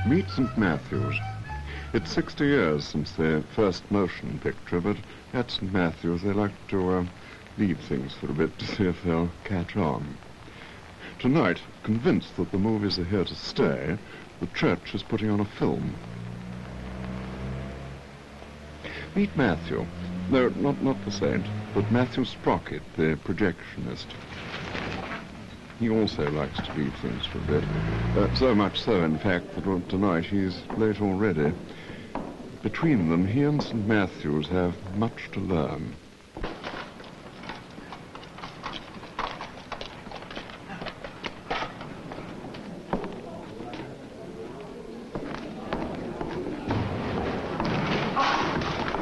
Meet St. Matthew's. It's 60 years since their first motion picture, but at St. Matthew's they like to leave things for a bit to see if they'll catch on. Tonight, convinced that the movies are here to stay, the church is putting on a film. Meet Matthew. No, not the saint, but Matthew Sprocket, the projectionist. He also likes to leave things for a bit. So much so, in fact, that tonight he's late already. Between them, he and St. Matthew's have much to learn.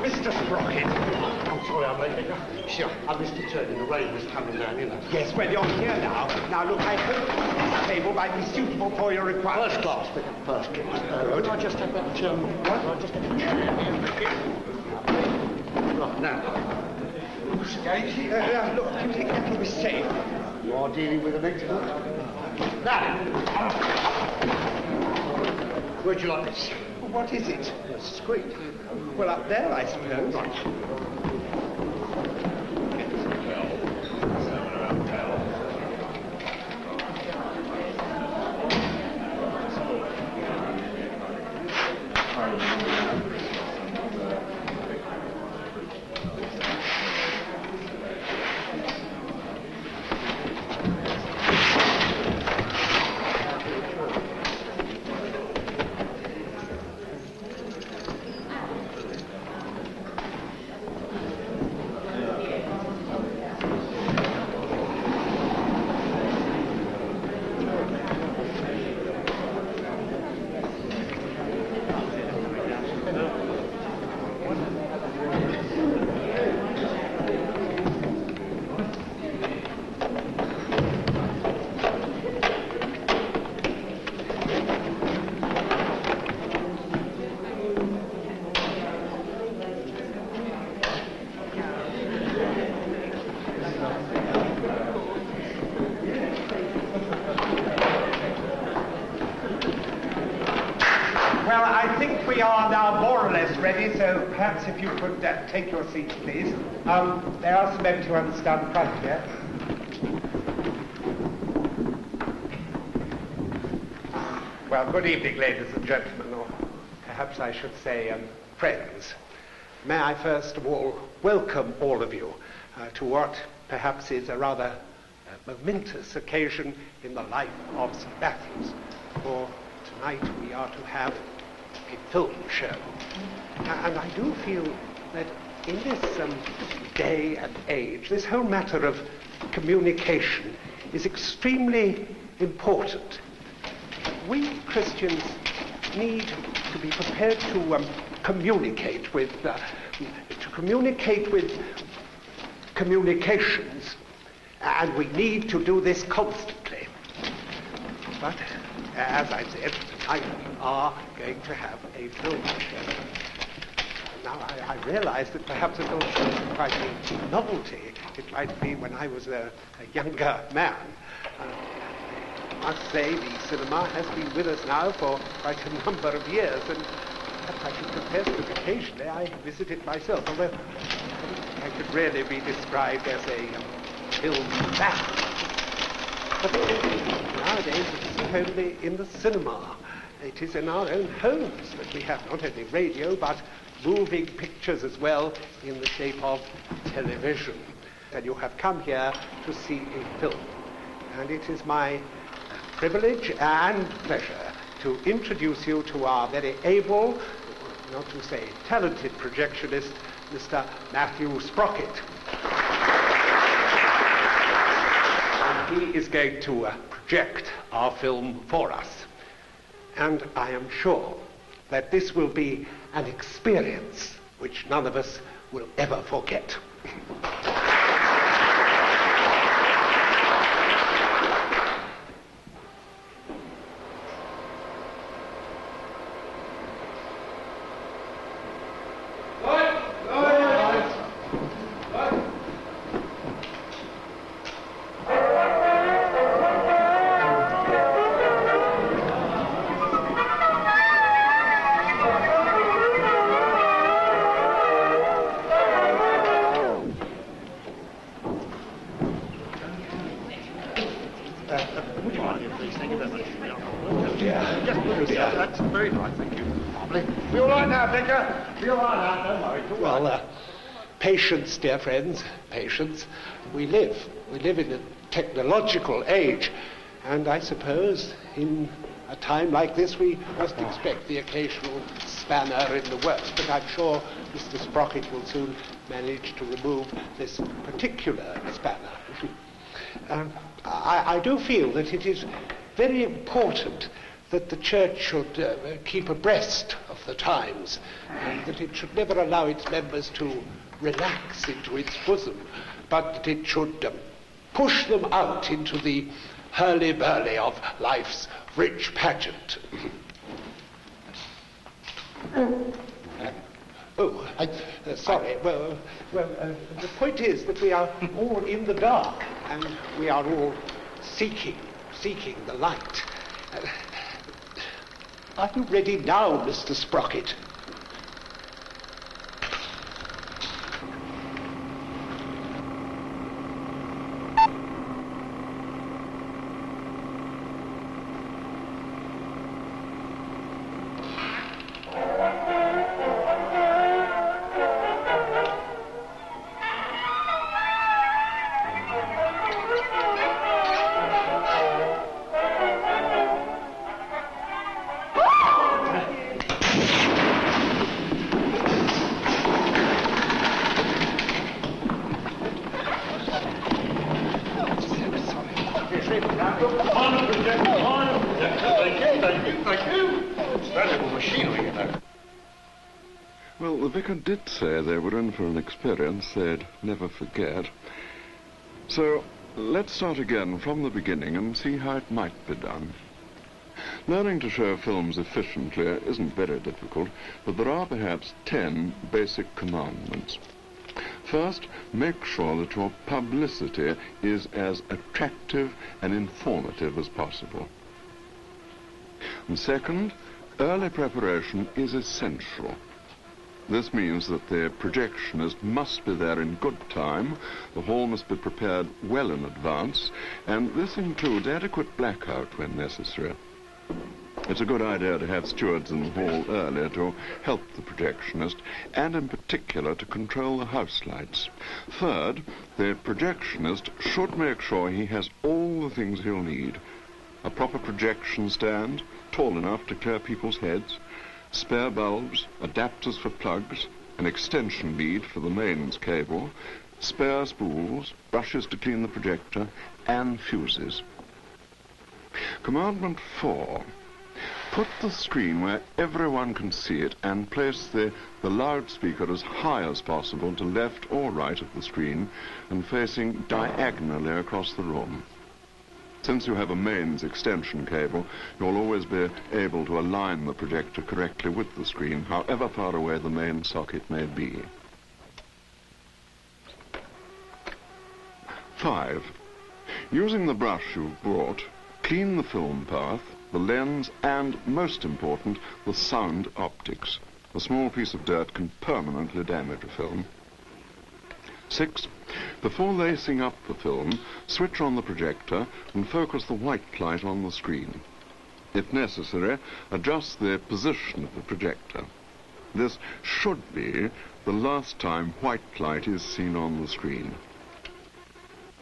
Mr. Sprocket. I'm sorry I'm late. Sure, I missed a turn in the rain was coming down, you know. Yes, well, you're here now. Now, look, I hope this table might be suitable for your requirements. First class, pick up first class. Good. I just have that, what? I just have right, now. Look, do you think that will be safe? You are dealing with an expert. Now, where'd you like this? What is it? A screen. Well, up there, I suppose. Right. Well, I think we are now more or less ready, so perhaps if you could take your seats, please. There are some empty ones down front here. Well, good evening, ladies and gentlemen, or perhaps I should say friends. May I first of all welcome all of you to what perhaps is a rather momentous occasion in the life of St. Matthew's. For tonight we are to have a film show. And I do feel that in this day and age, this whole matter of communication is extremely important. We Christians need to be prepared to communicate with communications, and we need to do this constantly. But as I said, tonight we are going to have a film show. Now, I realize that perhaps it will be quite a novelty. It might be when I was a younger man. I must say the cinema has been with us now for quite a number of years, and I should confess that occasionally I visit it myself, although I could really be described as a film fan. But nowadays it isn't only in the cinema. It is in our own homes that we have not only radio, but moving pictures as well in the shape of television. And you have come here to see a film. And it is my privilege and pleasure to introduce you to our very able, not to say talented projectionist, Mr. Matthew Sprocket. And he is going to project our film for us. And I am sure that this will be an experience which none of us will ever forget. Would you mind, please? Thank you very much. Oh dear. Just put it down. That's very nice, thank you. Lovely. Be all right now, Vicar. Be all right now, don't worry. It's all right. Well, patience, dear friends, patience. We live in a technological age, and I suppose in a time like this we must expect the occasional spanner in the works, but I'm sure Mr. Sprocket will soon manage to remove this particular spanner. I do feel that it is very important that the Church should keep abreast of the times, and that it should never allow its members to relax into its bosom, but that it should push them out into the hurly-burly of life's rich pageant. Sorry. Well, the point is that we are all in the dark, and we are all seeking the light. Are you ready now, Mr. Sprocket? Well, the vicar did say they were in for an experience they'd never forget. So let's start again from the beginning and see how it might be done. Learning to show films efficiently isn't very difficult, but there are perhaps 10 basic commandments. First, make sure that your publicity is as attractive and informative as possible. And second, early preparation is essential. This means that the projectionist must be there in good time, the hall must be prepared well in advance, and this includes adequate blackout when necessary. It's a good idea to have stewards in the hall early to help the projectionist, and in particular to control the house lights. Third, the projectionist should make sure he has all the things he'll need. A proper projection stand, tall enough to clear people's heads, spare bulbs, adapters for plugs, an extension lead for the mains cable, spare spools, brushes to clean the projector, and fuses. Commandment 4. Put the screen where everyone can see it and place the loudspeaker as high as possible to left or right of the screen and facing diagonally across the room. Since you have a mains extension cable, you'll always be able to align the projector correctly with the screen, however far away the main socket may be. 5. Using the brush you've brought, clean the film path, the lens, and, most important, the sound optics. A small piece of dirt can permanently damage a film. 6. Before lacing up the film, switch on the projector and focus the white light on the screen. If necessary, adjust the position of the projector. This should be the last time white light is seen on the screen.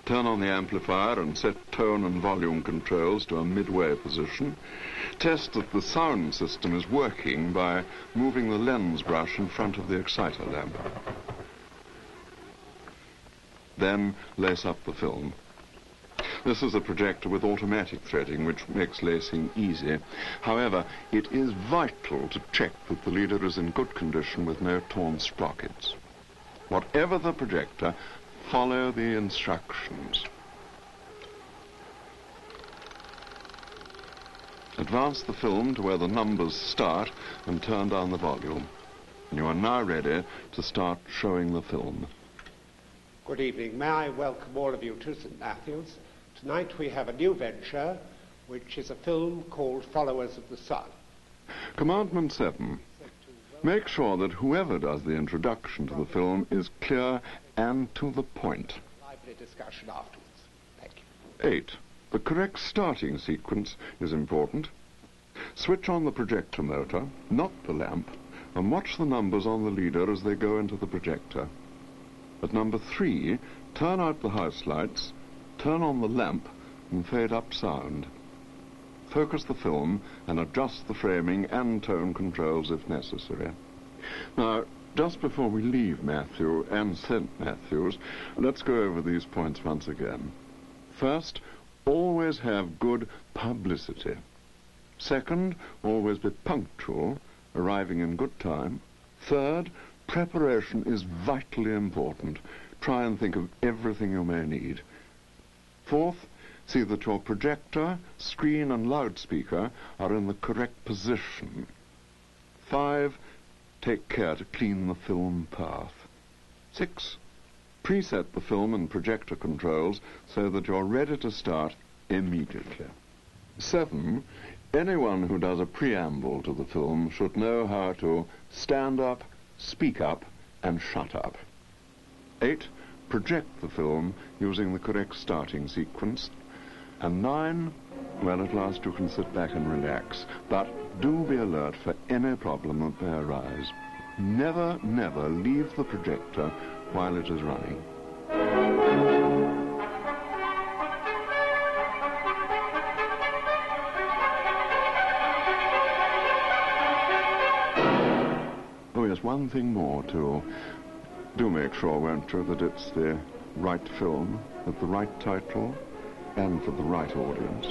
Turn on the amplifier and set tone and volume controls to a midway position. Test that the sound system is working by moving the lens brush in front of the exciter lamp. Then lace up the film. This is a projector with automatic threading, which makes lacing easy. However, it is vital to check that the leader is in good condition with no torn sprockets. Whatever the projector, follow the instructions. Advance the film to where the numbers start and turn down the volume. You are now ready to start showing the film. Good evening. May I welcome all of you to St. Matthew's. Tonight we have a new venture, which is a film called Followers of the Sun. Commandment 7. Make sure that whoever does the introduction to the film is clear and to the point. Lively discussion afterwards. Thank you. 8. The correct starting sequence is important. Switch on the projector motor, not the lamp, and watch the numbers on the leader as they go into the projector. At number 3, turn out the house lights, turn on the lamp, and fade up sound. Focus the film and adjust the framing and tone controls if necessary. Now, just before we leave Matthew and St. Matthew's, let's go over these points once again. First, always have good publicity. Second, always be punctual, arriving in good time. Third, preparation is vitally important. Try and think of everything you may need. Fourth, see that your projector, screen and loudspeaker are in the correct position. 5, take care to clean the film path. 6, preset the film and projector controls so that you're ready to start immediately. 7, anyone who does a preamble to the film should know how to stand up, speak up, and shut up. 8, project the film using the correct starting sequence. And 9, well, at last you can sit back and relax. But do be alert for any problem that may arise. Never, never leave the projector while it is running. Oh, yes, one thing more, too. Do make sure, won't you, that it's the right film, with the right title, and for the right audience.